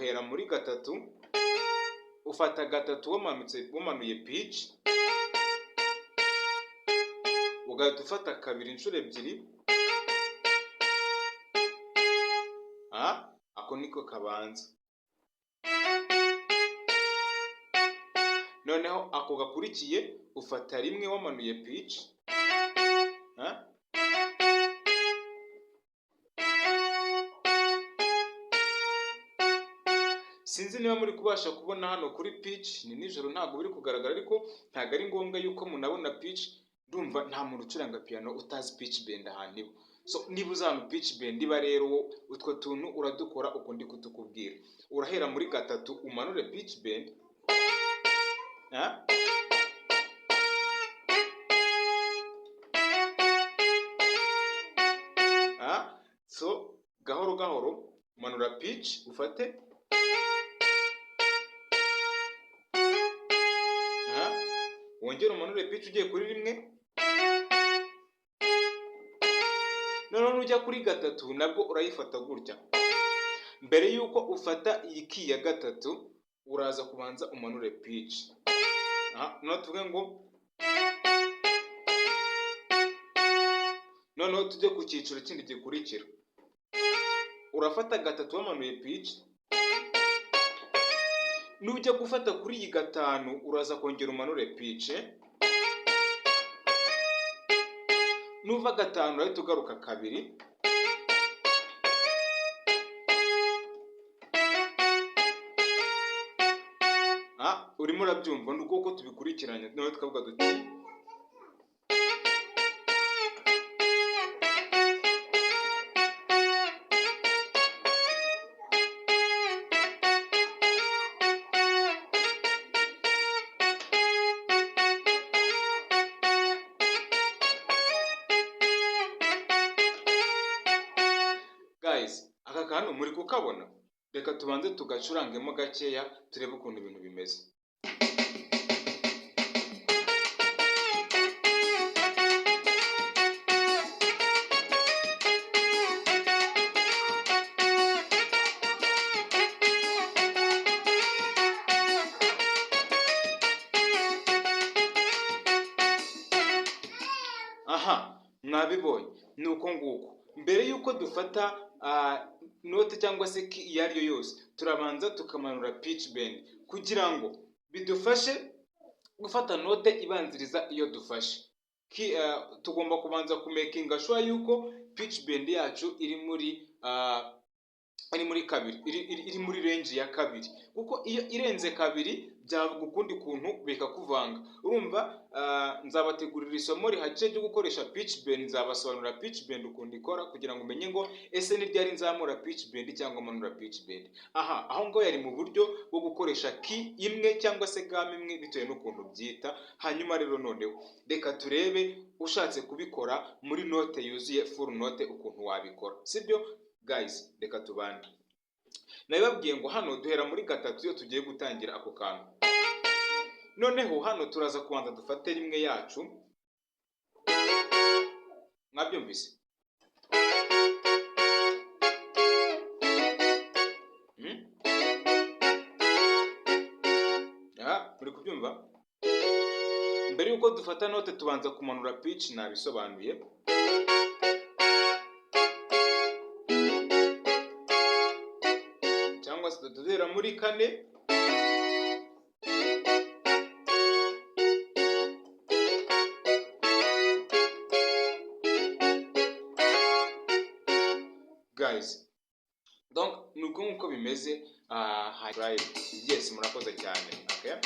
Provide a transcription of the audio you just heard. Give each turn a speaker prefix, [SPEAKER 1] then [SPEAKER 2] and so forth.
[SPEAKER 1] uhera muri gatatu, ufata gatatu wamanuye pitch, ugahita ufata kabiri inshuro ebyiri. Ako niko kabanza. Noneho ako gakurikiye ufata rimwe wamanuye pitch, sinzi niba muri kubasha kubona hano kuri pitch, ni nijoro ntabwo biri kugaragara, ariko ntabwo ari ngombwa yuko munabona pitch. Ndumva nta muntu ucuranga piano utazi pitch bend ahantu iba. So niba uzana pitch bend iba rero utwo tuntu uradukora uko ndi kutukubwira. Urahera muri gatatu umanure pitch bend, so gahoro gahoro umanura pitch, ufate, wongera umanure pitch ugiye kuri rimwe. Noneho ujya kuri gatatu nabwo urayifata gutya. Mbere yuko ufata iyi key ya gatatu uraza kubanza umanure pitch. Noneho tuvuge ngo, noneho tujye ku cyiciro kindi gikurikira. Urafata gatatu wamanuye pitch, nujya gufata kuri iyi gatanu uraza kongera umanure pitch. Nuva gatanu urahita ugaruka kabiri. Urimo urabyumva nuko uko tubikurikiranya. Noneho tukavuga duti, guys, aka kantu muri kukabona? Reka tubanze tugacurangemo gakeya turebe ukuntu ibintu bimeze. Mwabibonye nuko nguko. Mbere yuko dufata note cyangwa se key iyo ari yo yose, turabanza tukamanura pitch bend kugira ngo bidufashe gufata note ibanziriza iyo dufashe. Tugomba kubanza kumakinga sure yuko pitch bend yacu iri muri kabiri, iri muri range ya kabiri, kuko iyo irenze kabiri byavuga ukundi kuntu bikakuvanga. Urumva, nzabategurira isomo rihagije ryo gukoresha pitch bend, nzabasobanurira pitch bend ukuntu ikora kugira ngo umenye ngo ese ni ryari nzamura pitch bend cyangwa manura pitch bend. Aho ngo yari mu buryo bwo gukoresha key imwe cyangwa se gamme imwe bitewe n'ukuntu byita. Hanyuma rero noneho reka turebe ushatse kubikora muri note yuzuye, full note, ukuntu wabikora, sibyo guys? Reka tubane. Nabibabwiye ngo hano duhera muri gatatu iyo tugiye gutangira ako kantu. Noneho hano turaza kubanza dufate rimwe yacu. Mwabyumvise? Muri kubyumva? Mbere yuko dufata note tubanza kumanura pitch, nabisobanuye. Cyangwa se duhera muri kane. Guys, nuko bimeze. Yes, murakoze cyane. Okay.